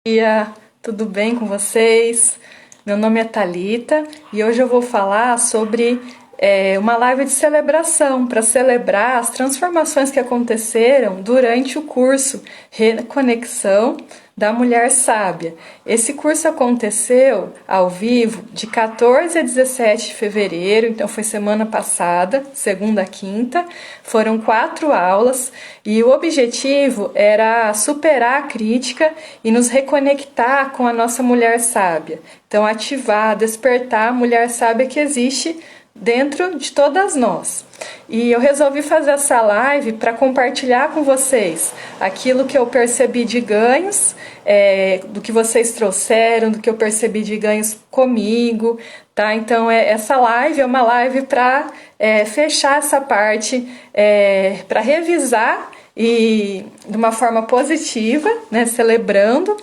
Dia, tudo bem com vocês? Meu nome é Thalita e hoje eu vou falar sobre uma live de celebração para celebrar as transformações que aconteceram durante o curso Reconexão da Mulher Sábia. Esse curso aconteceu ao vivo de 14 a 17 de fevereiro, então foi semana passada, segunda a quinta. Foram 4 aulas e o objetivo era superar a crítica e nos reconectar com a nossa mulher sábia. Então, ativar, despertar a mulher sábia que existe dentro de todas nós. E eu resolvi fazer essa live para compartilhar com vocês aquilo que eu percebi de ganhos, do que vocês trouxeram, do que eu percebi de ganhos comigo, tá? Então, essa live é uma live para fechar essa parte, para revisar e de uma forma positiva, né, celebrando,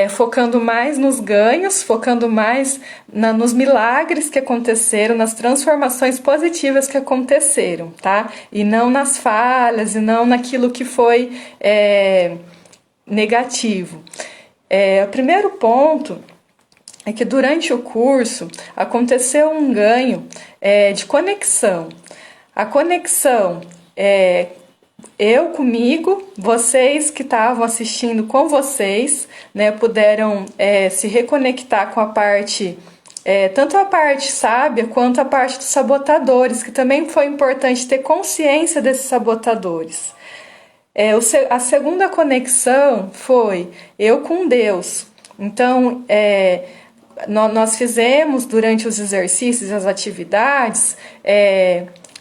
focando mais nos ganhos, focando mais nos milagres que aconteceram, nas transformações positivas que aconteceram, tá? E não nas falhas, e não naquilo que foi negativo. O primeiro ponto é que durante o curso aconteceu um ganho de conexão. A conexão eu comigo, vocês que estavam assistindo com vocês, né, puderam se reconectar com a parte, tanto a parte sábia quanto a parte dos sabotadores, que também foi importante ter consciência desses sabotadores. A segunda conexão foi eu com Deus. Então, nós fizemos durante os exercícios e as atividades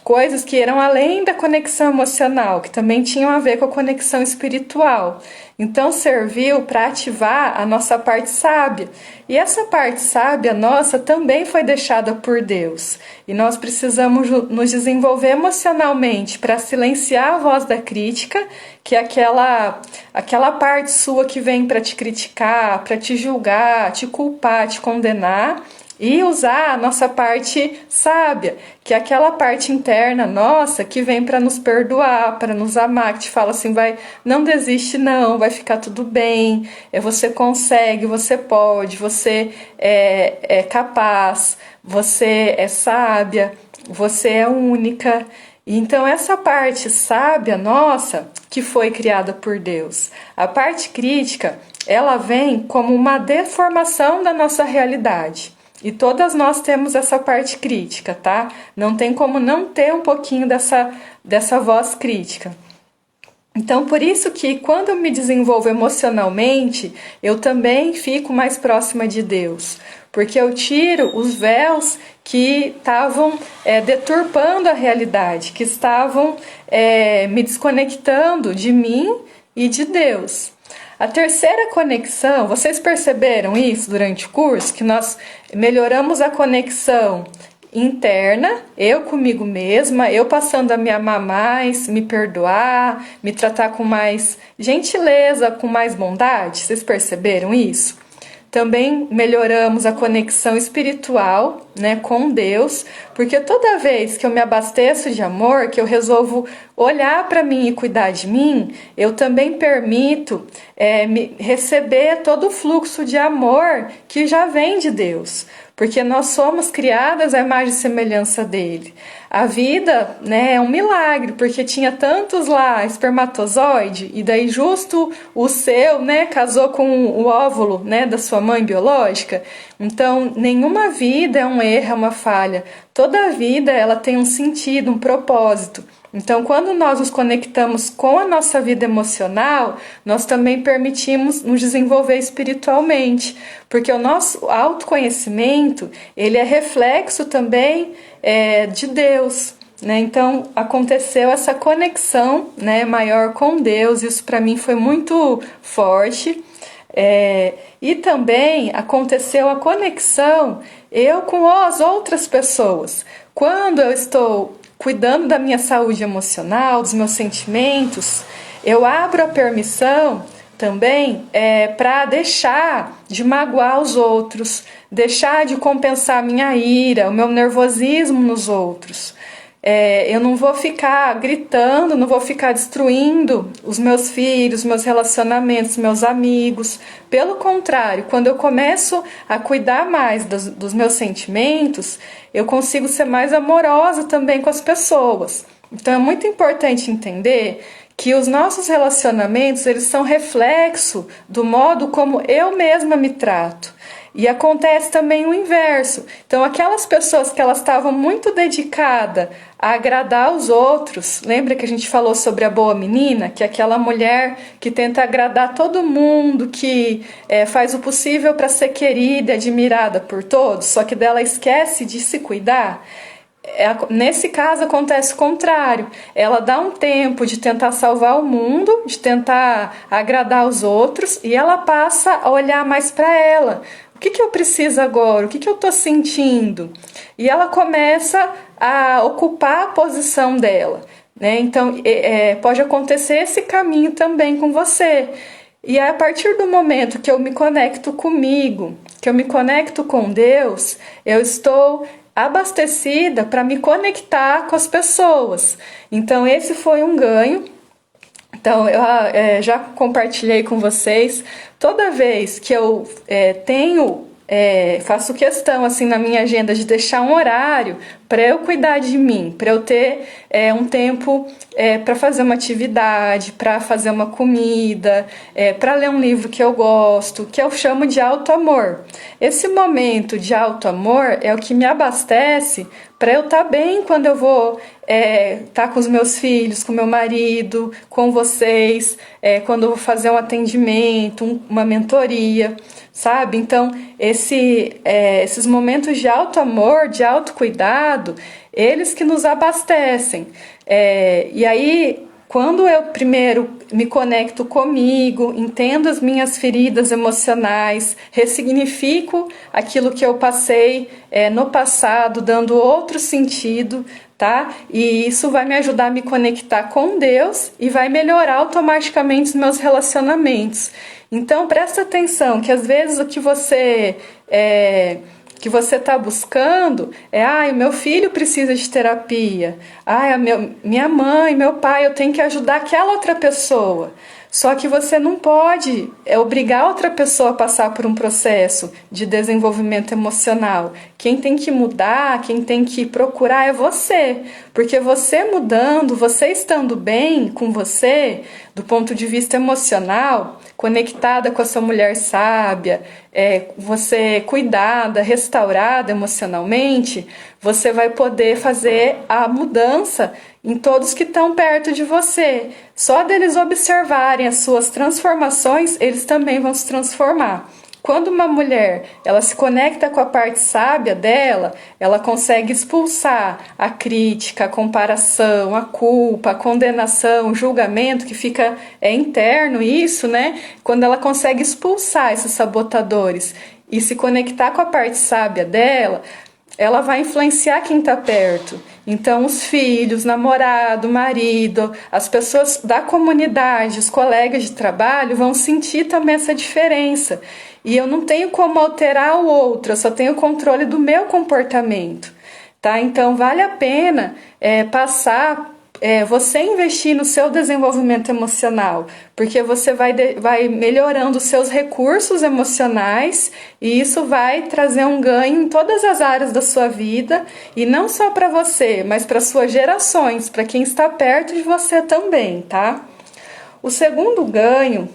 coisas que eram além da conexão emocional, que também tinham a ver com a conexão espiritual. Então, serviu para ativar a nossa parte sábia. E essa parte sábia nossa também foi deixada por Deus. E nós precisamos nos desenvolver emocionalmente para silenciar a voz da crítica, que é aquela parte sua que vem para te criticar, para te julgar, te culpar, te condenar. E usar a nossa parte sábia, que é aquela parte interna nossa que vem para nos perdoar, para nos amar, que te fala assim, não desiste não, vai ficar tudo bem, você consegue, você pode, você é capaz, você é sábia, você é única. Então essa parte sábia nossa, que foi criada por Deus, a parte crítica, ela vem como uma deformação da nossa realidade. E todas nós temos essa parte crítica, tá? Não tem como não ter um pouquinho dessa voz crítica. Então, por isso que quando eu me desenvolvo emocionalmente, eu também fico mais próxima de Deus. Porque eu tiro os véus que estavam deturpando a realidade, que estavam me desconectando de mim e de Deus. A terceira conexão, vocês perceberam isso durante o curso? Que nós melhoramos a conexão interna, eu comigo mesma, eu passando a me amar mais, me perdoar, me tratar com mais gentileza, com mais bondade. Vocês perceberam isso? Também melhoramos a conexão espiritual, né, com Deus, porque toda vez que eu me abasteço de amor, que eu resolvo olhar para mim e cuidar de mim, eu também permito receber todo o fluxo de amor que já vem de Deus, porque nós somos criadas à imagem e semelhança dele. A vida, né, é um milagre, porque tinha tantos lá espermatozoide, e daí justo o seu, né, casou com o óvulo, né, da sua mãe biológica. Então, nenhuma vida é um erro, é uma falha. Toda vida ela tem um sentido, um propósito. Então, quando nós nos conectamos com a nossa vida emocional, nós também permitimos nos desenvolver espiritualmente, porque o nosso autoconhecimento, ele é reflexo também de Deus, né? Então, aconteceu essa conexão, né, maior com Deus, isso para mim foi muito forte. E também aconteceu a conexão eu com as outras pessoas. Quando eu estou cuidando da minha saúde emocional, dos meus sentimentos, eu abro a permissão também para deixar de magoar os outros, deixar de compensar a minha ira, o meu nervosismo nos outros. eu não vou ficar gritando, não vou ficar destruindo os meus filhos, meus relacionamentos, meus amigos. Pelo contrário, quando eu começo a cuidar mais dos meus sentimentos, eu consigo ser mais amorosa também com as pessoas. Então é muito importante entender que os nossos relacionamentos, eles são reflexo do modo como eu mesma me trato. E acontece também o inverso. Então, aquelas pessoas que elas estavam muito dedicadas a agradar os outros, lembra que a gente falou sobre a boa menina? Que é aquela mulher que tenta agradar todo mundo, que faz o possível para ser querida e admirada por todos, só que dela esquece de se cuidar. Nesse caso acontece o contrário. Ela dá um tempo de tentar salvar o mundo, de tentar agradar os outros, e ela passa a olhar mais para ela. O que eu preciso agora? O que eu estou sentindo? E ela começa a ocupar a posição dela, né? Então pode acontecer esse caminho também com você. E a partir do momento que eu me conecto comigo, que eu me conecto com Deus, eu estou abastecida para me conectar com as pessoas. Então esse foi um ganho. Então eu já compartilhei com vocês, toda vez que eu faço questão assim na minha agenda de deixar um horário para eu cuidar de mim, para eu ter um tempo para fazer uma atividade, para fazer uma comida, para ler um livro que eu gosto, que eu chamo de auto-amor. Esse momento de auto-amor é o que me abastece para eu estar bem quando eu vou estar com os meus filhos, com meu marido, com vocês, quando eu vou fazer um atendimento, uma mentoria, sabe? Então, esses momentos de auto-amor, de autocuidado, eles que nos abastecem. E aí, quando eu primeiro me conecto comigo, entendo as minhas feridas emocionais, ressignifico aquilo que eu passei no passado, dando outro sentido, tá? E isso vai me ajudar a me conectar com Deus e vai melhorar automaticamente os meus relacionamentos. Então, presta atenção que às vezes o que você está buscando o meu filho precisa de terapia, minha mãe, meu pai, eu tenho que ajudar aquela outra pessoa. Só que você não pode obrigar outra pessoa a passar por um processo de desenvolvimento emocional. Quem tem que mudar, quem tem que procurar é você. Porque você mudando, você estando bem com você, do ponto de vista emocional, conectada com a sua mulher sábia, você cuidada, restaurada emocionalmente, você vai poder fazer a mudança em todos que estão perto de você. Só deles observarem as suas transformações, eles também vão se transformar. Quando uma mulher ela se conecta com a parte sábia dela, ela consegue expulsar a crítica, a comparação, a culpa, a condenação, o julgamento que fica interno, isso, né? Quando ela consegue expulsar esses sabotadores e se conectar com a parte sábia dela, ela vai influenciar quem está perto. Então, os filhos, namorado, marido, as pessoas da comunidade, os colegas de trabalho vão sentir também essa diferença. E eu não tenho como alterar o outro, eu só tenho controle do meu comportamento. Tá? Então, vale a pena você investir no seu desenvolvimento emocional, porque você vai melhorando os seus recursos emocionais e isso vai trazer um ganho em todas as áreas da sua vida, e não só para você, mas para suas gerações, para quem está perto de você também, tá? O segundo ganho,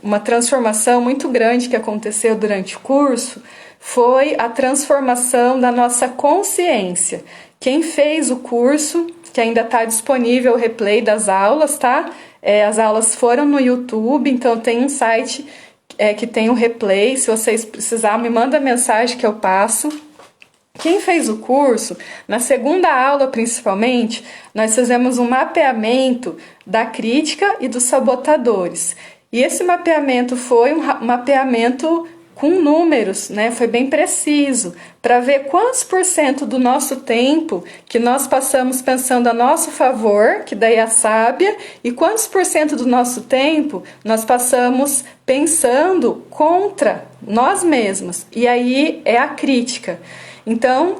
uma transformação muito grande que aconteceu durante o curso, foi a transformação da nossa consciência. Quem fez o curso, que ainda está disponível o replay das aulas, tá? As aulas foram no YouTube, então tem um site que tem o replay. Se vocês precisarem, me manda mensagem que eu passo. Quem fez o curso, na segunda aula principalmente, nós fizemos um mapeamento da crítica e dos sabotadores. E esse mapeamento foi um mapeamento com números, né? Foi bem preciso, para ver quantos % do nosso tempo que nós passamos pensando a nosso favor, que daí é a sábia, e quantos % do nosso tempo nós passamos pensando contra nós mesmos, e aí é a crítica. Então,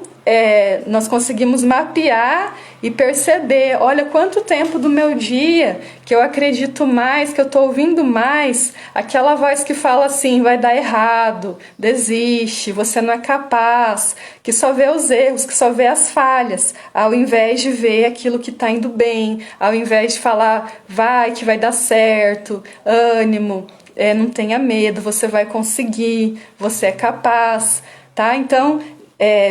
nós conseguimos mapear e perceber, olha quanto tempo do meu dia que eu acredito mais, que eu estou ouvindo mais aquela voz que fala assim, vai dar errado, desiste, você não é capaz, que só vê os erros, que só vê as falhas, ao invés de ver aquilo que está indo bem, ao invés de falar, vai que vai dar certo, ânimo, não tenha medo, você vai conseguir, você é capaz, tá? Então,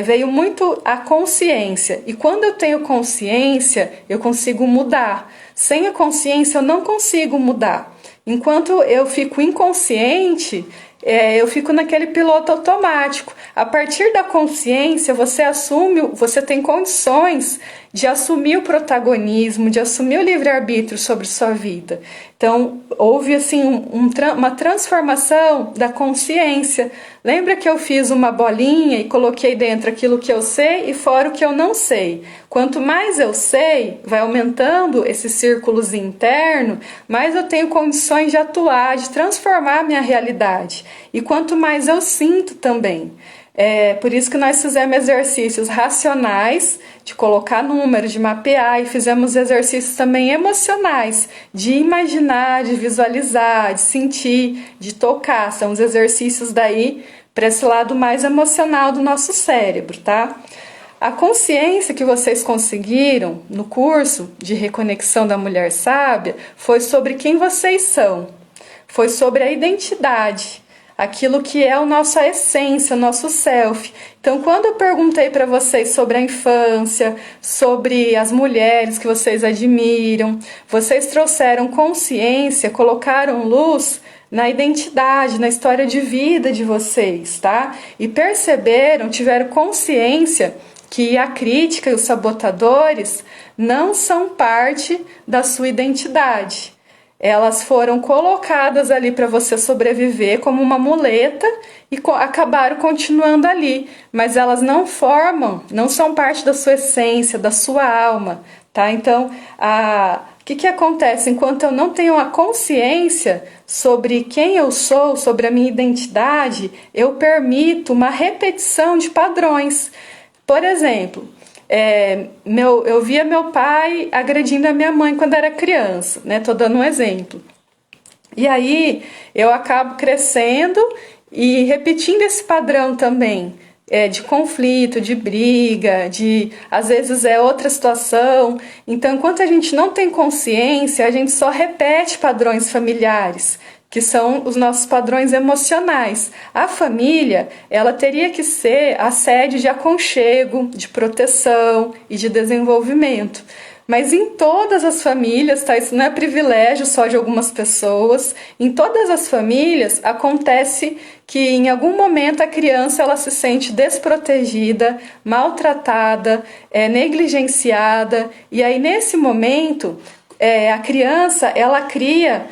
veio muito a consciência. E quando eu tenho consciência, eu consigo mudar. Sem a consciência, eu não consigo mudar. Enquanto eu fico inconsciente, eu fico naquele piloto automático. A partir da consciência, você tem condições de assumir o protagonismo, de assumir o livre-arbítrio sobre sua vida. Então, houve assim uma transformação da consciência. Lembra que eu fiz uma bolinha e coloquei dentro aquilo que eu sei e fora o que eu não sei? Quanto mais eu sei, vai aumentando esse círculos interno, mais eu tenho condições de atuar, de transformar a minha realidade. E quanto mais eu sinto também. Por isso que nós fizemos exercícios racionais, de colocar números, de mapear, e fizemos exercícios também emocionais, de imaginar, de visualizar, de sentir, de tocar. São os exercícios daí para esse lado mais emocional do nosso cérebro, tá? A consciência que vocês conseguiram no curso de reconexão da mulher sábia foi sobre quem vocês são, foi sobre a identidade, aquilo que é a nossa essência, o nosso self. Então, quando eu perguntei para vocês sobre a infância, sobre as mulheres que vocês admiram, vocês trouxeram consciência, colocaram luz na identidade, na história de vida de vocês, tá? E perceberam, tiveram consciência que a crítica e os sabotadores não são parte da sua identidade. Elas foram colocadas ali para você sobreviver como uma muleta e acabaram continuando ali, mas elas não são parte da sua essência, da sua alma, tá? Então, o que acontece? Enquanto eu não tenho a consciência sobre quem eu sou, sobre a minha identidade, eu permito uma repetição de padrões. Por exemplo, eu via meu pai agredindo a minha mãe quando era criança, né? Tô dando um exemplo. E aí eu acabo crescendo e repetindo esse padrão também, de conflito, de briga, às vezes é outra situação. Então, enquanto a gente não tem consciência, a gente só repete padrões familiares, que são os nossos padrões emocionais. A família, ela teria que ser a sede de aconchego, de proteção e de desenvolvimento. Mas em todas as famílias, tá? Isso não é privilégio só de algumas pessoas, em todas as famílias acontece que em algum momento a criança ela se sente desprotegida, maltratada, negligenciada, e aí nesse momento a criança ela cria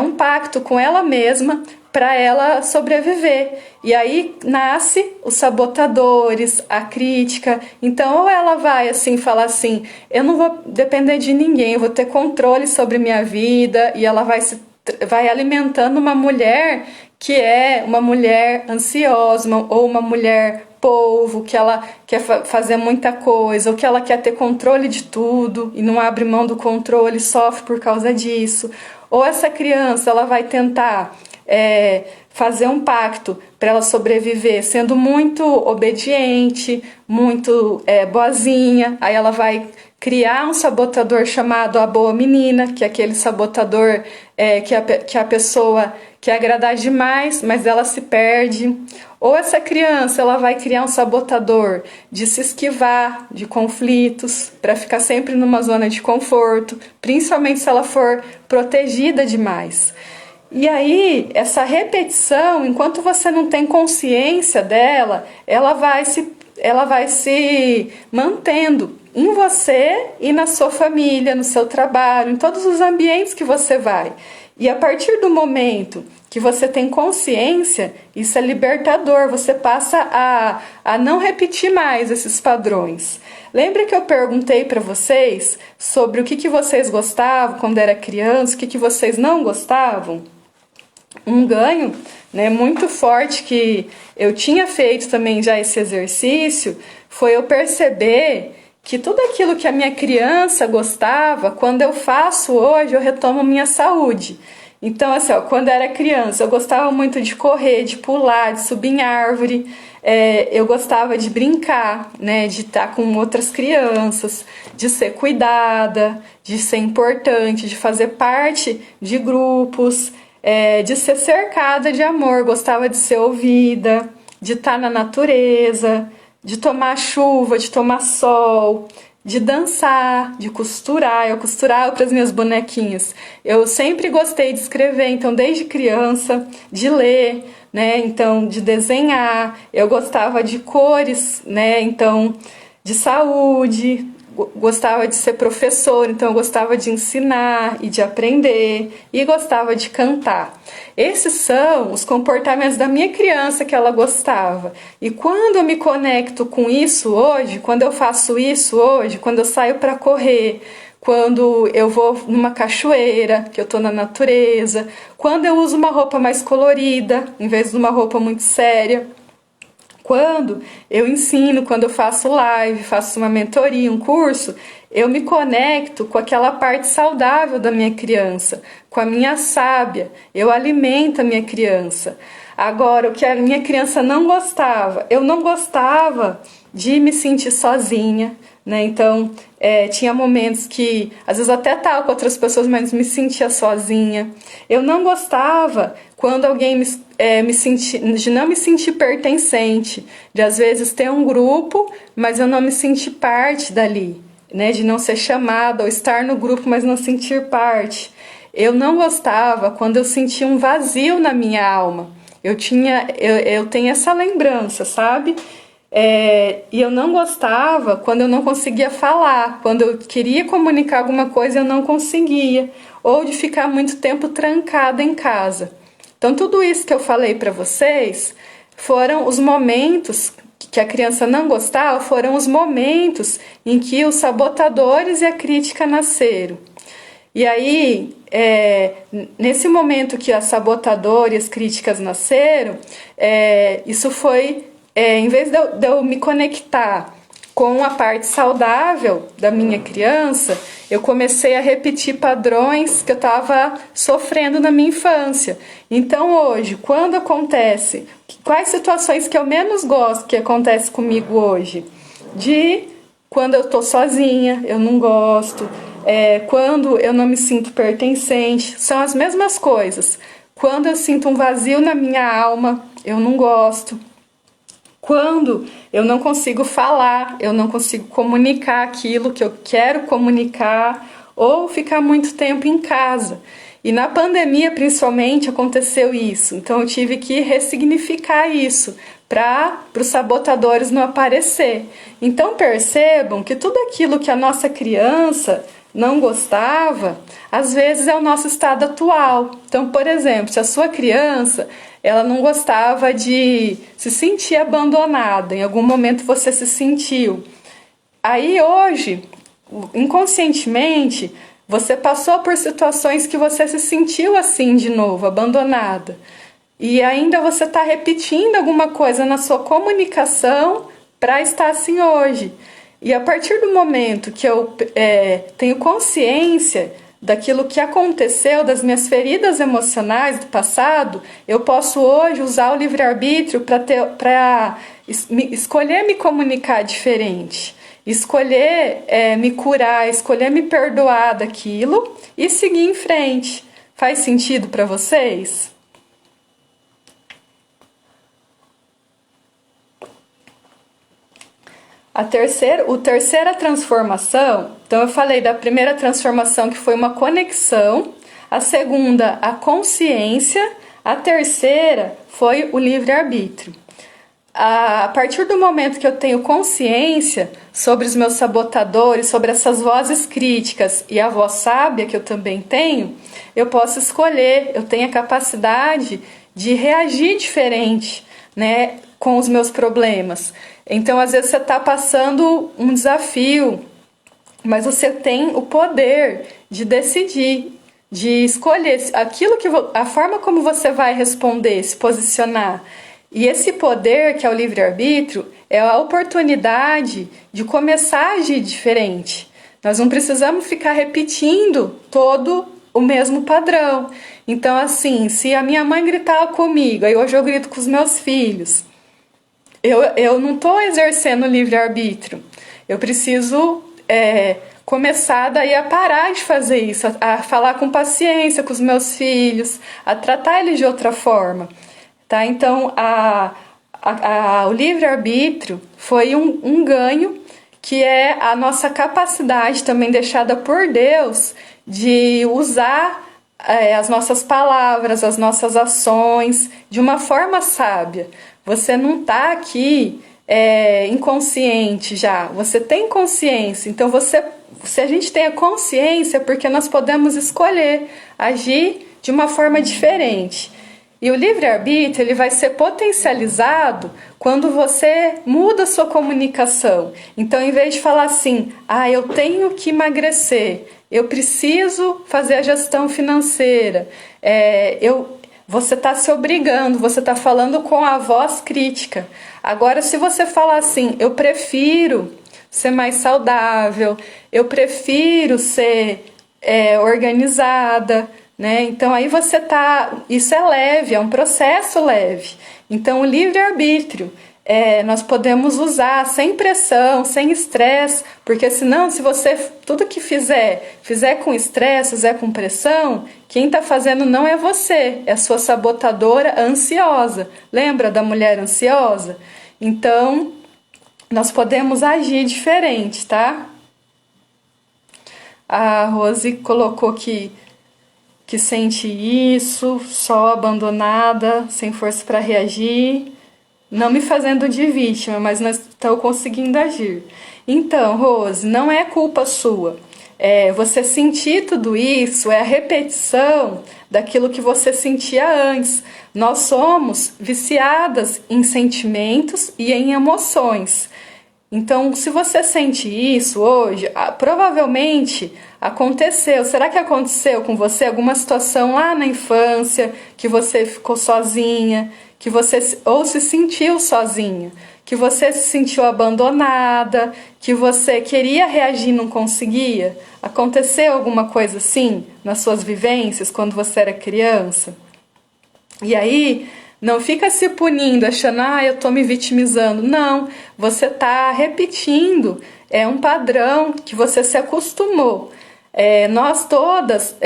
um pacto com ela mesma para ela sobreviver. E aí nasce os sabotadores, a crítica. Então, ou ela vai assim falar assim, eu não vou depender de ninguém, eu vou ter controle sobre minha vida, e ela vai alimentando uma mulher que é uma mulher ansiosa, ou uma mulher polvo, que ela quer fazer muita coisa, ou que ela quer ter controle de tudo e não abre mão do controle, sofre por causa disso. Ou essa criança ela vai tentar fazer um pacto para ela sobreviver, sendo muito obediente, muito boazinha. Aí ela vai criar um sabotador chamado a boa menina, que é aquele sabotador que a pessoa quer agradar demais, mas ela se perde. Ou essa criança ela vai criar um sabotador de se esquivar de conflitos, para ficar sempre numa zona de conforto, principalmente se ela for protegida demais. E aí, essa repetição, enquanto você não tem consciência dela, ela vai se mantendo em você e na sua família, no seu trabalho, em todos os ambientes que você vai. E a partir do momento que você tem consciência, isso é libertador, você passa a não repetir mais esses padrões. Lembra que eu perguntei para vocês sobre o que vocês gostavam quando era criança, o que vocês não gostavam? um ganho, né, muito forte que eu tinha feito também já esse exercício, foi eu perceber que tudo aquilo que a minha criança gostava, quando eu faço hoje, eu retomo minha saúde. Então, assim, ó, quando eu era criança, eu gostava muito de correr, de pular, de subir em árvore, eu gostava de brincar, né, de estar com outras crianças, de ser cuidada, de ser importante, de fazer parte de grupos, de ser cercada de amor, gostava de ser ouvida, de estar na natureza, de tomar chuva, de tomar sol, de dançar, de costurar. Eu costurava para as minhas bonequinhas. Eu sempre gostei de escrever, então desde criança, de ler, né? Então de desenhar. Eu gostava de cores, né? Então de saúde. Gostava de ser professor, então eu gostava de ensinar e de aprender e gostava de cantar. Esses são os comportamentos da minha criança que ela gostava. E quando eu me conecto com isso hoje, quando eu faço isso hoje, quando eu saio para correr, quando eu vou numa cachoeira, que eu estou na natureza, quando eu uso uma roupa mais colorida, em vez de uma roupa muito séria, quando eu ensino, quando eu faço live, faço uma mentoria, um curso, eu me conecto com aquela parte saudável da minha criança, com a minha sábia, eu alimento a minha criança. Agora, o que a minha criança não gostava, eu não gostava de me sentir sozinha, né? Então, tinha momentos que, às vezes, eu até estava com outras pessoas, mas me sentia sozinha. Eu não gostava quando alguém de não me sentir pertencente, de às vezes ter um grupo, mas eu não me sentir parte dali, né? De não ser chamada ou estar no grupo, mas não sentir parte. Eu não gostava quando eu sentia um vazio na minha alma. Eu tenho essa lembrança, sabe? E eu não gostava quando eu não conseguia falar, quando eu queria comunicar alguma coisa e eu não conseguia, ou de ficar muito tempo trancada em casa. Então tudo isso que eu falei para vocês foram os momentos que a criança não gostava, foram os momentos em que os sabotadores e a crítica nasceram. E aí, nesse momento que a sabotadora e as críticas nasceram, isso foi, em vez de eu me conectar com a parte saudável da minha criança, eu comecei a repetir padrões que eu estava sofrendo na minha infância. Então hoje, quando acontece, quais situações que eu menos gosto que acontece comigo hoje? Quando eu estou sozinha, eu não gosto. Quando eu não me sinto pertencente, são as mesmas coisas. Quando eu sinto um vazio na minha alma, eu não gosto. Quando eu não consigo falar, eu não consigo comunicar aquilo que eu quero comunicar, ou ficar muito tempo em casa. E na pandemia, principalmente, aconteceu isso. Então eu tive que ressignificar isso para os sabotadores não aparecer. Então percebam que tudo aquilo que a nossa criança não gostava, às vezes é o nosso estado atual. Então, por exemplo, se a sua criança ela não gostava de se sentir abandonada, em algum momento você se sentiu. Aí hoje, inconscientemente, você passou por situações que você se sentiu assim de novo, abandonada. E ainda você está repetindo alguma coisa na sua comunicação para estar assim hoje. E a partir do momento que eu tenho consciência daquilo que aconteceu, das minhas feridas emocionais do passado, eu posso hoje usar o livre-arbítrio para escolher me comunicar diferente, escolher me curar, escolher me perdoar daquilo e seguir em frente. Faz sentido para vocês? A terceira transformação, então eu falei da primeira transformação que foi uma conexão, a segunda a consciência, a terceira foi o livre-arbítrio. A partir do momento que eu tenho consciência sobre os meus sabotadores, sobre essas vozes críticas e a voz sábia que eu também tenho, eu posso escolher, eu tenho a capacidade de reagir diferente, né, com os meus problemas. Então, às vezes você está passando um desafio, mas você tem o poder de decidir, de escolher aquilo que a forma como você vai responder, se posicionar. E esse poder, que é o livre-arbítrio, é a oportunidade de começar a agir diferente. Nós não precisamos ficar repetindo todo o mesmo padrão. Então, assim, se a minha mãe gritava comigo, aí hoje eu grito com os meus filhos, eu não estou exercendo o livre-arbítrio. Eu preciso começar daí a parar de fazer isso, a falar com paciência com os meus filhos, a tratar eles de outra forma. Tá? Então, o livre-arbítrio foi um ganho, que é a nossa capacidade também deixada por Deus de usar as nossas palavras, as nossas ações de uma forma sábia. Você não está aqui inconsciente já, você tem consciência. Então, se a gente tem a consciência, é porque nós podemos escolher agir de uma forma diferente. E o livre-arbítrio ele vai ser potencializado quando você muda a sua comunicação. Então, em vez de falar assim, eu tenho que emagrecer, eu preciso fazer a gestão financeira, você está se obrigando, você está falando com a voz crítica. Agora, se você falar assim, eu prefiro ser mais saudável, eu prefiro ser organizada, né? Então aí isso é leve, é um processo leve. Então o livre-arbítrio nós podemos usar sem pressão, sem estresse, porque senão se você tudo que fizer com estresse, fizer com pressão, quem está fazendo não é você, é a sua sabotadora ansiosa. Lembra da mulher ansiosa? Então nós podemos agir diferente, tá? A Rose colocou que sente isso, só abandonada, sem força para reagir, não me fazendo de vítima, mas não estou conseguindo agir. Então, Rose, não é culpa sua. Você sentir tudo isso é a repetição daquilo que você sentia antes. Nós somos viciadas em sentimentos e em emoções. Então, se você sente isso hoje, provavelmente aconteceu. Será que aconteceu com você alguma situação lá na infância que você ficou sozinha, que você ou se sentiu sozinha, que você se sentiu abandonada, que você queria reagir e não conseguia? Aconteceu alguma coisa assim nas suas vivências quando você era criança? E aí, não fica se punindo, achando, eu tô me vitimizando. Não, você tá repetindo um padrão que você se acostumou. Nós todas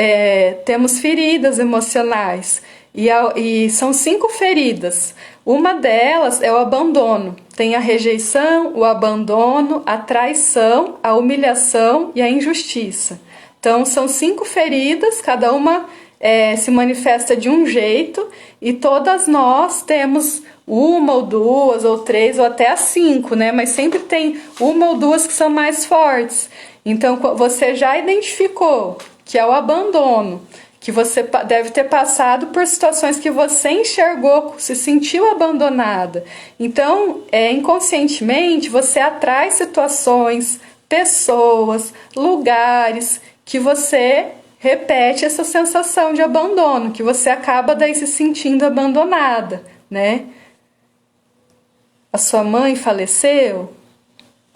temos feridas emocionais e são 5 feridas. Uma delas é o abandono. Tem a rejeição, o abandono, a traição, a humilhação e a injustiça. Então são 5 feridas, cada uma se manifesta de um jeito, e todas nós temos uma ou duas ou 3 ou até as 5, né? Mas sempre tem uma ou duas que são mais fortes. Então você já identificou que é o abandono, que você deve ter passado por situações que você enxergou, se sentiu abandonada. Então, inconscientemente, você atrai situações, pessoas, lugares que você repete essa sensação de abandono, que você acaba daí se sentindo abandonada, né? A sua mãe faleceu,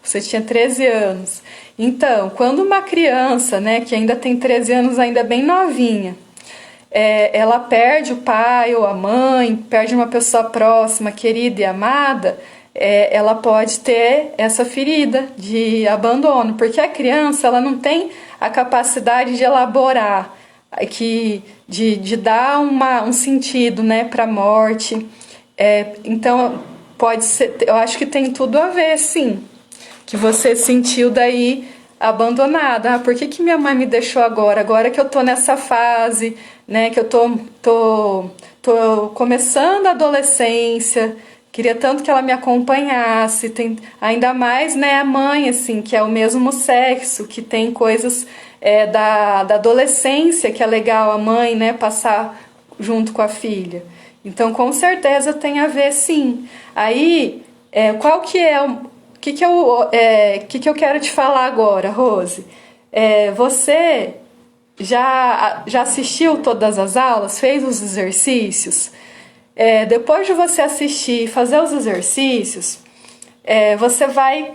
você tinha 13 anos. Então, quando uma criança, né, que ainda tem 13 anos, ainda bem novinha, ela perde o pai ou a mãe, perde uma pessoa próxima, querida e amada, ela pode ter essa ferida de abandono, porque a criança ela não tem a capacidade de elaborar, de dar um sentido, né, para a morte. Então, pode ser, eu acho que tem tudo a ver, sim, que você sentiu daí abandonada. Por que minha mãe me deixou agora que eu tô nessa fase, né, que eu tô começando a adolescência, queria tanto que ela me acompanhasse, ainda mais, né, a mãe, assim, que é o mesmo sexo, que tem coisas da adolescência, que é legal a mãe, né, passar junto com a filha. Então, com certeza tem a ver, sim. Aí, qual que é o que eu quero te falar agora, Rose? Você já assistiu todas as aulas? Fez os exercícios? Depois de você assistir e fazer os exercícios, você vai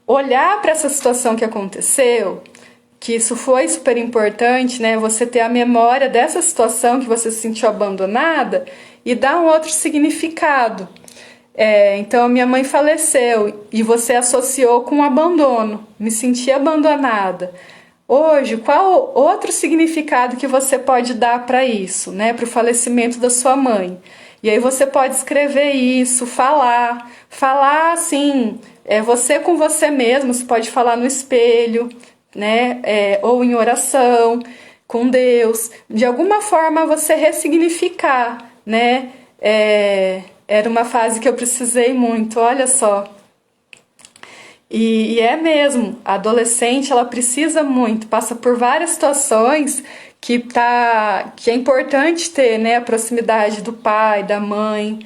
olhar para essa situação que aconteceu, que isso foi super importante, né? Você ter a memória dessa situação que você se sentiu abandonada e dar um outro significado. Então, minha mãe faleceu e você associou com o abandono, me senti abandonada. Hoje, qual outro significado que você pode dar para isso, né? Para o falecimento da sua mãe? E aí você pode escrever isso, falar assim, você com você mesmo, você pode falar no espelho, né? Ou em oração, com Deus. De alguma forma você ressignificar, né? Era uma fase que eu precisei muito, olha só. E é mesmo, a adolescente ela precisa muito, passa por várias situações que é importante ter, né, a proximidade do pai, da mãe,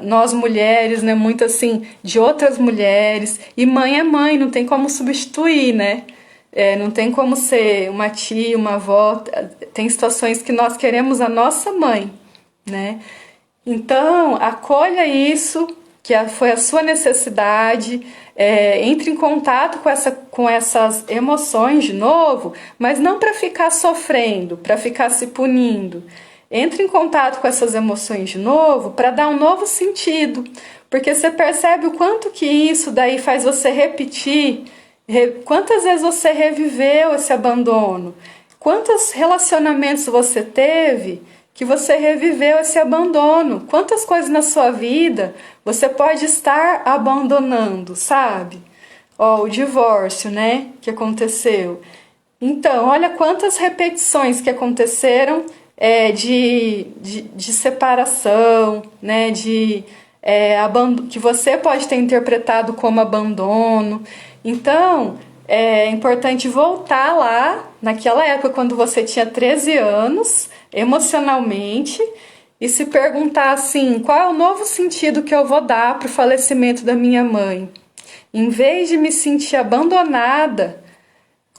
nós mulheres, né, muito assim, de outras mulheres. E mãe é mãe, não tem como substituir, né? Não tem como ser uma tia, uma avó. Tem situações que nós queremos a nossa mãe, né? Então, acolha isso, que foi a sua necessidade, entre em contato com essas emoções de novo, mas não para ficar sofrendo, para ficar se punindo. Entre em contato com essas emoções de novo para dar um novo sentido, porque você percebe o quanto que isso daí faz você repetir, quantas vezes você reviveu esse abandono, quantos relacionamentos você teve que você reviveu esse abandono. Quantas coisas na sua vida você pode estar abandonando, sabe? O divórcio, né, que aconteceu. Então, olha quantas repetições que aconteceram de separação, né, que você pode ter interpretado como abandono. Então, é importante voltar lá, naquela época quando você tinha 13 anos, emocionalmente, e se perguntar assim, qual é o novo sentido que eu vou dar para o falecimento da minha mãe? Em vez de me sentir abandonada,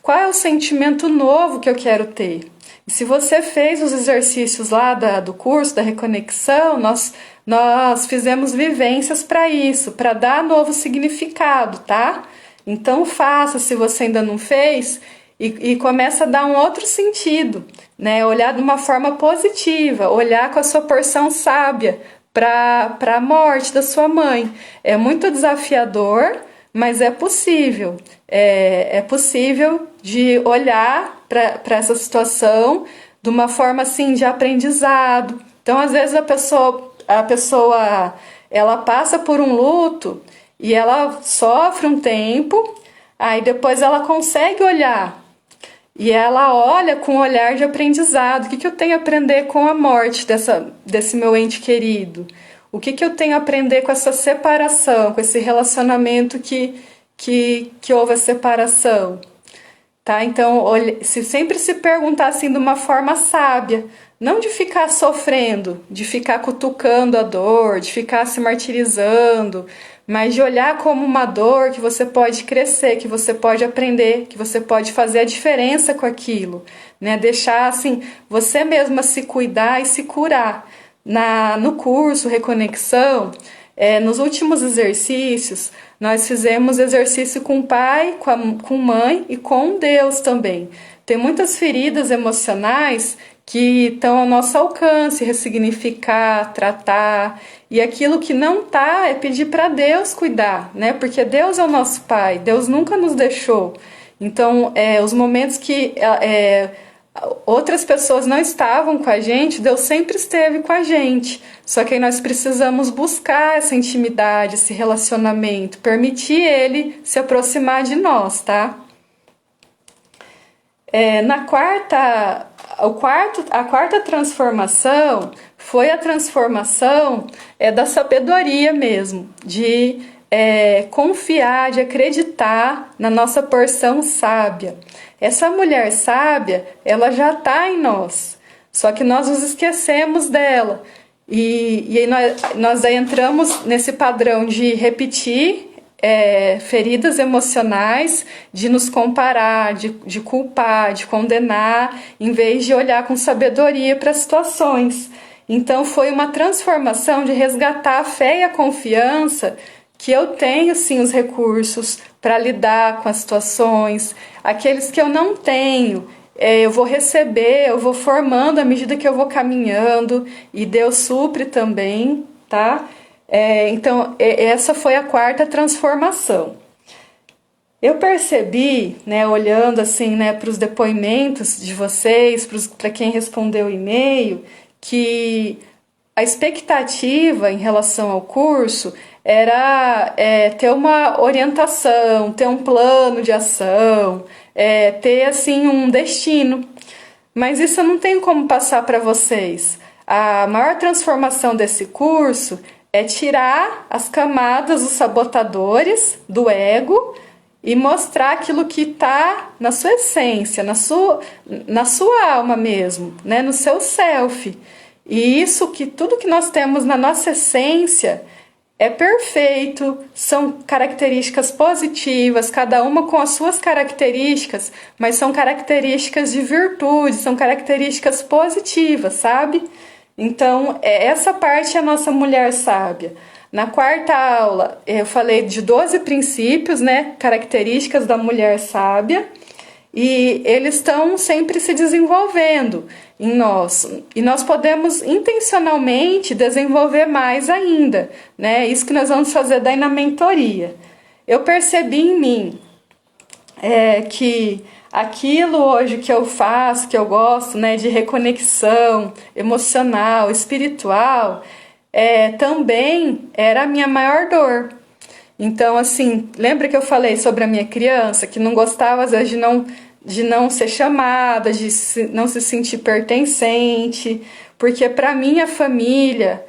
qual é o sentimento novo que eu quero ter? E se você fez os exercícios lá do curso da reconexão, nós fizemos vivências para isso, para dar novo significado, tá? Então faça, se você ainda não fez, e começa a dar um outro sentido, né? Olhar de uma forma positiva, olhar com a sua porção sábia para a morte da sua mãe. É muito desafiador, mas é possível. É possível de olhar para essa situação de uma forma assim de aprendizado. Então, às vezes a pessoa ela passa por um luto e ela sofre um tempo, aí depois ela consegue olhar. E ela olha com um olhar de aprendizado. O que eu tenho a aprender com a morte desse meu ente querido? O que eu tenho a aprender com essa separação, com esse relacionamento que houve a separação? Tá? Então, sempre se perguntar assim de uma forma sábia. Não de ficar sofrendo, de ficar cutucando a dor, de ficar se martirizando, mas de olhar como uma dor que você pode crescer, que você pode aprender, que você pode fazer a diferença com aquilo, né? Deixar assim, você mesma se cuidar e se curar. No curso Reconexão, nos últimos exercícios, nós fizemos exercício com o pai, com mãe e com Deus também. Tem muitas feridas emocionais que estão ao nosso alcance, ressignificar, tratar. E aquilo que não tá é pedir para Deus cuidar, né? Porque Deus é o nosso Pai, Deus nunca nos deixou. Então, os momentos que outras pessoas não estavam com a gente, Deus sempre esteve com a gente. Só que aí nós precisamos buscar essa intimidade, esse relacionamento, permitir Ele se aproximar de nós, tá? A quarta transformação foi a transformação da sabedoria mesmo, de confiar, de acreditar na nossa porção sábia. Essa mulher sábia, ela já está em nós, só que nós nos esquecemos dela. E aí nós aí entramos nesse padrão de repetir feridas emocionais de nos comparar, de culpar, de condenar, em vez de olhar com sabedoria para as situações. Então foi uma transformação de resgatar a fé e a confiança que eu tenho sim os recursos para lidar com as situações, aqueles que eu não tenho. Eu vou receber, eu vou formando à medida que eu vou caminhando, e Deus supre também, tá? Então, essa foi a quarta transformação. Eu percebi, né, olhando assim, né, para os depoimentos de vocês, para quem respondeu o e-mail, que a expectativa em relação ao curso era ter uma orientação, ter um plano de ação, ter assim um destino. Mas isso eu não tenho como passar para vocês. A maior transformação desse curso é tirar as camadas dos sabotadores do ego e mostrar aquilo que está na sua essência, na sua alma mesmo, né? No seu self. E isso, que tudo que nós temos na nossa essência é perfeito, são características positivas, cada uma com as suas características, mas são características de virtude, são características positivas, sabe? Então, essa parte é a nossa mulher sábia. Na quarta aula, eu falei de 12 princípios, né, características da mulher sábia, e eles estão sempre se desenvolvendo em nós. E nós podemos intencionalmente desenvolver mais ainda, né? Isso que nós vamos fazer daí na mentoria. Eu percebi em mim que aquilo hoje que eu faço, que eu gosto, né, de reconexão emocional, espiritual, também era a minha maior dor. Então, assim, lembra que eu falei sobre a minha criança, que não gostava, às vezes, de não ser chamada, não se sentir pertencente, porque para mim a família,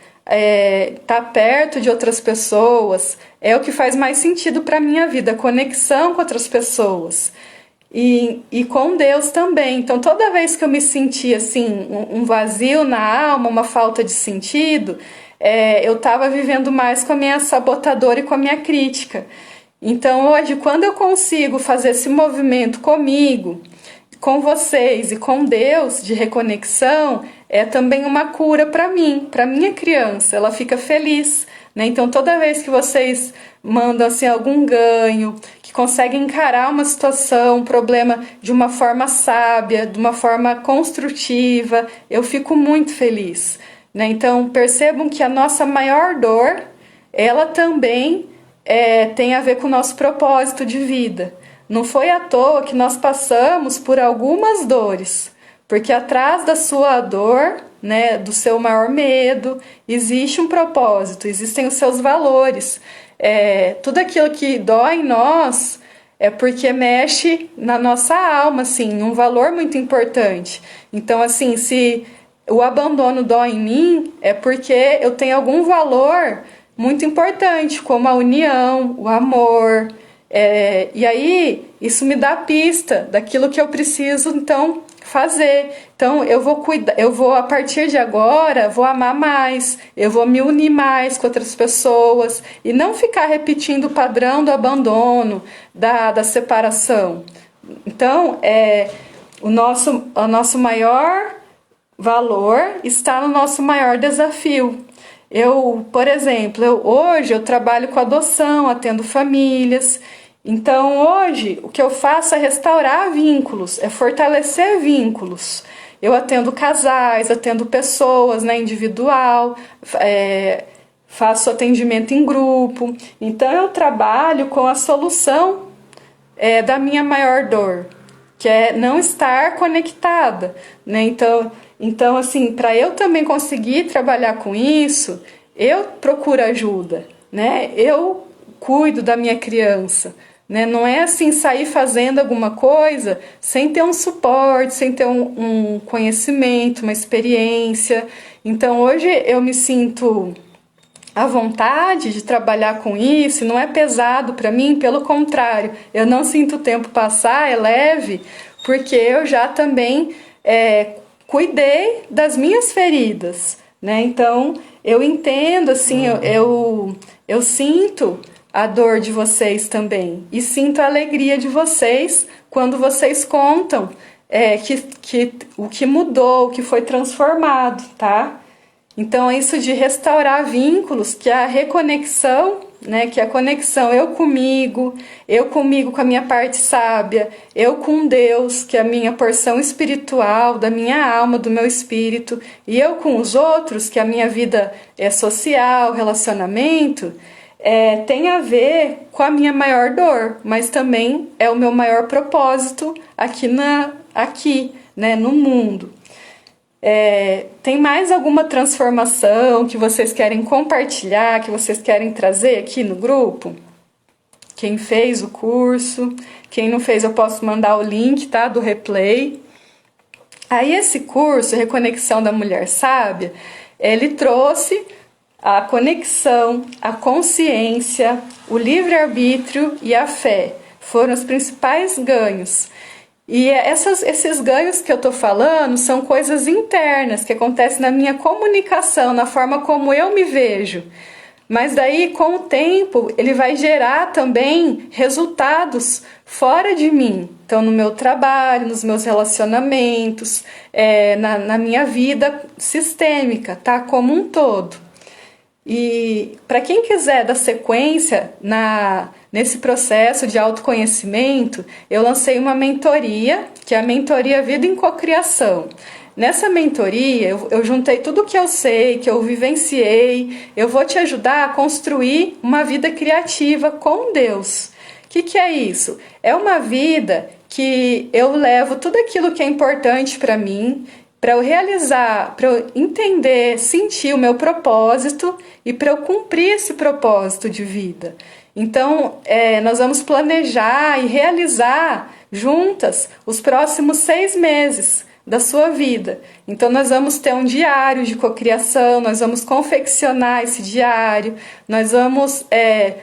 tá perto de outras pessoas, é o que faz mais sentido para a minha vida, a conexão com outras pessoas. E com Deus também. Então, toda vez que eu me sentia assim, um vazio na alma, uma falta de sentido, eu estava vivendo mais com a minha sabotadora e com a minha crítica. Então, hoje, quando eu consigo fazer esse movimento comigo, com vocês e com Deus de reconexão, é também uma cura para mim, para minha criança. Ela fica feliz, né? Então, toda vez que vocês mandam assim, algum ganho, que conseguem encarar uma situação, um problema de uma forma sábia, de uma forma construtiva, eu fico muito feliz, né? Então, percebam que a nossa maior dor, ela também tem a ver com o nosso propósito de vida. Não foi à toa que nós passamos por algumas dores, porque atrás da sua dor, né, do seu maior medo, existe um propósito, existem os seus valores. Tudo aquilo que dói em nós é porque mexe na nossa alma, assim, um valor muito importante. Então, assim, se o abandono dói em mim, é porque eu tenho algum valor muito importante, como a união, o amor. E aí, isso me dá a pista daquilo que eu preciso, então, fazer. Então, eu vou cuidar, eu vou, a partir de agora, vou amar mais, eu vou me unir mais com outras pessoas e não ficar repetindo o padrão do abandono, da separação. Então, o nosso maior valor está no nosso maior desafio. Por exemplo, hoje eu trabalho com adoção, atendo famílias. Então, hoje, o que eu faço é restaurar vínculos, é fortalecer vínculos. Eu atendo casais, atendo pessoas, né, individual, faço atendimento em grupo. Então, eu trabalho com a solução da minha maior dor, que é não estar conectada, né? Então, assim, para eu também conseguir trabalhar com isso, eu procuro ajuda, né? Eu cuido da minha criança, né? Não é assim sair fazendo alguma coisa sem ter um suporte, sem ter um conhecimento, uma experiência. Então, hoje eu me sinto à vontade de trabalhar com isso, não é pesado para mim, pelo contrário, eu não sinto o tempo passar, é leve, porque eu já também cuidei das minhas feridas, né? Então, eu entendo, assim, eu sinto a dor de vocês também. E sinto a alegria de vocês quando vocês contam o que mudou, o que foi transformado, tá? Então, é isso de restaurar vínculos, que é a reconexão, né? Que é a conexão eu comigo com a minha parte sábia, eu com Deus, que é a minha porção espiritual, da minha alma, do meu espírito, e eu com os outros, que é a minha vida social, relacionamento, tem a ver com a minha maior dor, mas também é o meu maior propósito aqui, né, no mundo. Tem mais alguma transformação que vocês querem compartilhar, que vocês querem trazer aqui no grupo? Quem fez o curso, quem não fez, eu posso mandar o link, tá, do replay. Aí esse curso, Reconexão da Mulher Sábia, ele trouxe a conexão, a consciência, o livre-arbítrio e a fé. Foram os principais ganhos. E esses ganhos que eu estou falando são coisas internas que acontecem na minha comunicação, na forma como eu me vejo. Mas daí, com o tempo, ele vai gerar também resultados fora de mim. Então, no meu trabalho, nos meus relacionamentos, na minha vida sistêmica, tá? Como um todo. E para quem quiser dar sequência nesse processo de autoconhecimento, eu lancei uma mentoria, que é a mentoria Vida em Cocriação. Nessa mentoria, eu juntei tudo o que eu sei, que eu vivenciei. Eu vou te ajudar a construir uma vida criativa com Deus. O que é isso? É uma vida que eu levo tudo aquilo que é importante para mim, para eu realizar, para eu entender, sentir o meu propósito e para eu cumprir esse propósito de vida. Então, nós vamos planejar e realizar juntas os próximos 6 meses da sua vida. Então, nós vamos ter um diário de cocriação, nós vamos confeccionar esse diário, nós vamos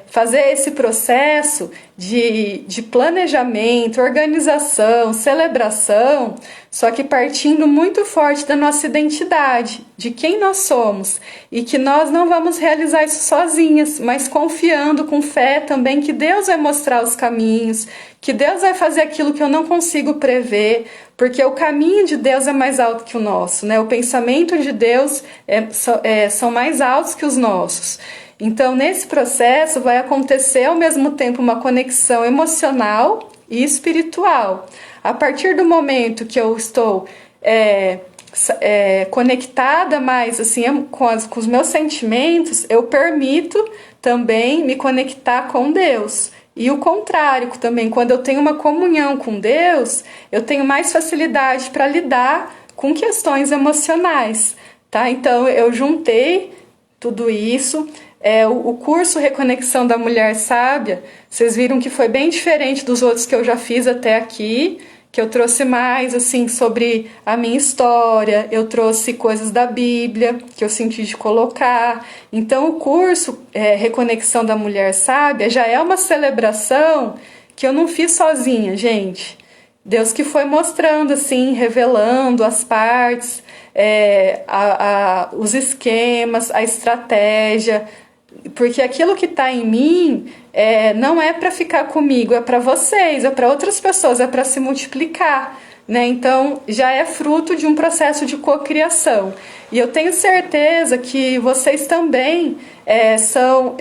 fazer esse processo de planejamento, organização, celebração, só que partindo muito forte da nossa identidade, de quem nós somos, e que nós não vamos realizar isso sozinhas, mas confiando com fé também que Deus vai mostrar os caminhos, que Deus vai fazer aquilo que eu não consigo prever, porque o caminho de Deus é mais alto que o nosso, né? O pensamento de Deus são mais altos que os nossos. Então, nesse processo vai acontecer ao mesmo tempo uma conexão emocional e espiritual. A partir do momento que eu estou conectada mais assim, com os meus sentimentos, eu permito também me conectar com Deus. E o contrário também, quando eu tenho uma comunhão com Deus, eu tenho mais facilidade para lidar com questões emocionais, tá? Então, eu juntei tudo isso. O curso Reconexão da Mulher Sábia, vocês viram que foi bem diferente dos outros que eu já fiz até aqui, que eu trouxe mais assim sobre a minha história, eu trouxe coisas da Bíblia que eu senti de colocar. Então o curso Reconexão da Mulher Sábia já é uma celebração que eu não fiz sozinha, gente. Deus que foi mostrando assim, revelando as partes, os esquemas, a estratégia, porque aquilo que está em mim não é para ficar comigo, é para vocês, é para outras pessoas, é para se multiplicar, né? Então já é fruto de um processo de cocriação. E eu tenho certeza que vocês também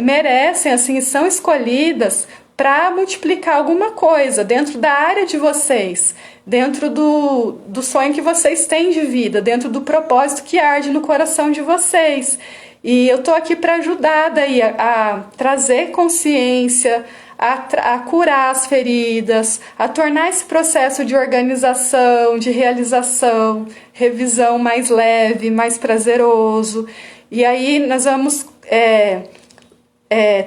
merecem, assim, são escolhidas para multiplicar alguma coisa dentro da área de vocês, dentro do sonho que vocês têm de vida, dentro do propósito que arde no coração de vocês. E eu estou aqui para ajudar daí a trazer consciência, a curar as feridas, a tornar esse processo de organização, de realização, revisão mais leve, mais prazeroso. E aí nós vamos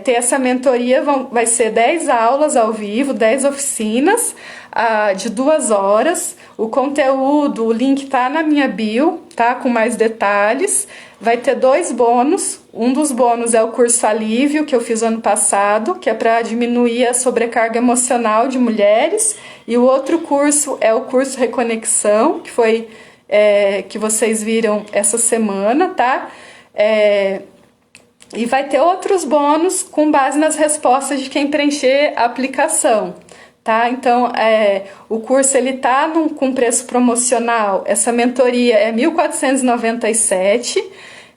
ter essa mentoria, vai ser 10 aulas ao vivo, 10 oficinas de 2 horas. O conteúdo, o link está na minha bio, tá? Com mais detalhes. Vai ter 2 bônus. Um dos bônus é o curso Alívio, que eu fiz ano passado, que é para diminuir a sobrecarga emocional de mulheres. E o outro curso é o curso Reconexão, que foi que vocês viram essa semana, tá? E vai ter outros bônus com base nas respostas de quem preencher a aplicação. Tá? Então, o curso ele tá com preço promocional. Essa mentoria é R$ 1.497.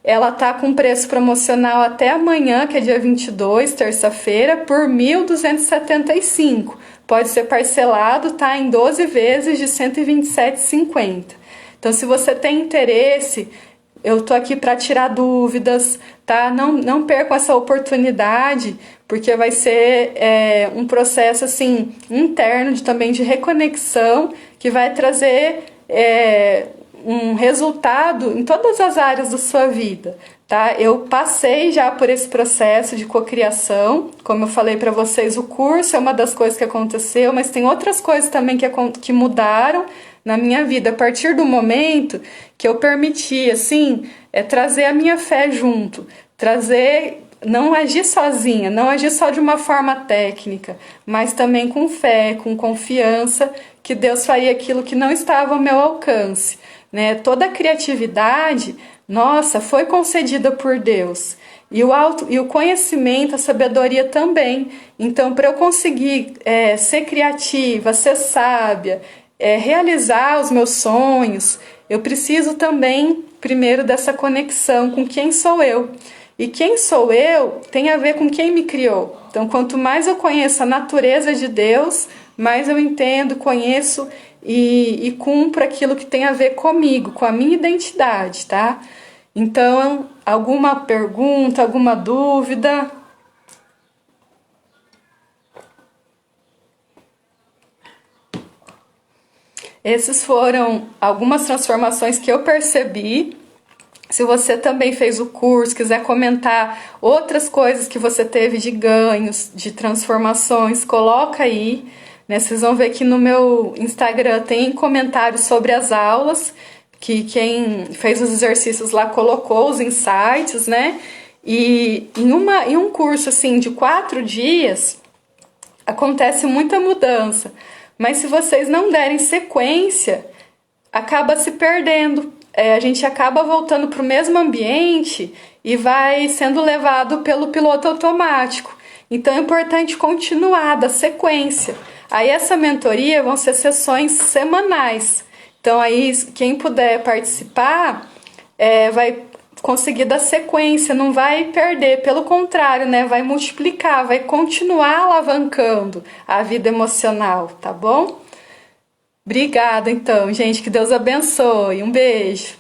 Ela tá com preço promocional até amanhã, que é dia 22, terça-feira, por R$ 1.275. Pode ser parcelado, tá, em 12 vezes de R$ 127,50. Então, se você tem interesse, eu tô aqui para tirar dúvidas, tá? Não percam essa oportunidade, porque vai ser um processo assim interno também de reconexão que vai trazer um resultado em todas as áreas da sua vida, tá? Eu passei já por esse processo de cocriação, como eu falei para vocês, o curso é uma das coisas que aconteceu, mas tem outras coisas também que mudaram na minha vida a partir do momento que eu permiti, assim, trazer a minha fé junto, não agir sozinha, não agir só de uma forma técnica, mas também com fé, com confiança que Deus faria aquilo que não estava ao meu alcance, né? Toda a criatividade, nossa, foi concedida por Deus. E o conhecimento, a sabedoria também. Então, para eu conseguir ser criativa, ser sábia, realizar os meus sonhos, eu preciso também, primeiro, dessa conexão com quem sou eu. E quem sou eu tem a ver com quem me criou. Então, quanto mais eu conheço a natureza de Deus, mais eu entendo, conheço e cumpro aquilo que tem a ver comigo, com a minha identidade, tá? Então, alguma pergunta, alguma dúvida? Essas foram algumas transformações que eu percebi. Se você também fez o curso, quiser comentar outras coisas que você teve de ganhos, de transformações, coloca aí, né? Vocês vão ver que no meu Instagram tem comentários sobre as aulas, que quem fez os exercícios lá colocou os insights, né? E em um curso assim de 4 dias acontece muita mudança, mas se vocês não derem sequência, acaba se perdendo. A gente acaba voltando para o mesmo ambiente e vai sendo levado pelo piloto automático. Então é importante continuar, da sequência. Aí essa mentoria vão ser sessões semanais. Então aí quem puder participar vai conseguir dar sequência, não vai perder, pelo contrário, né? Vai multiplicar, vai continuar alavancando a vida emocional, tá bom? Obrigada, então, gente. Que Deus abençoe. Um beijo.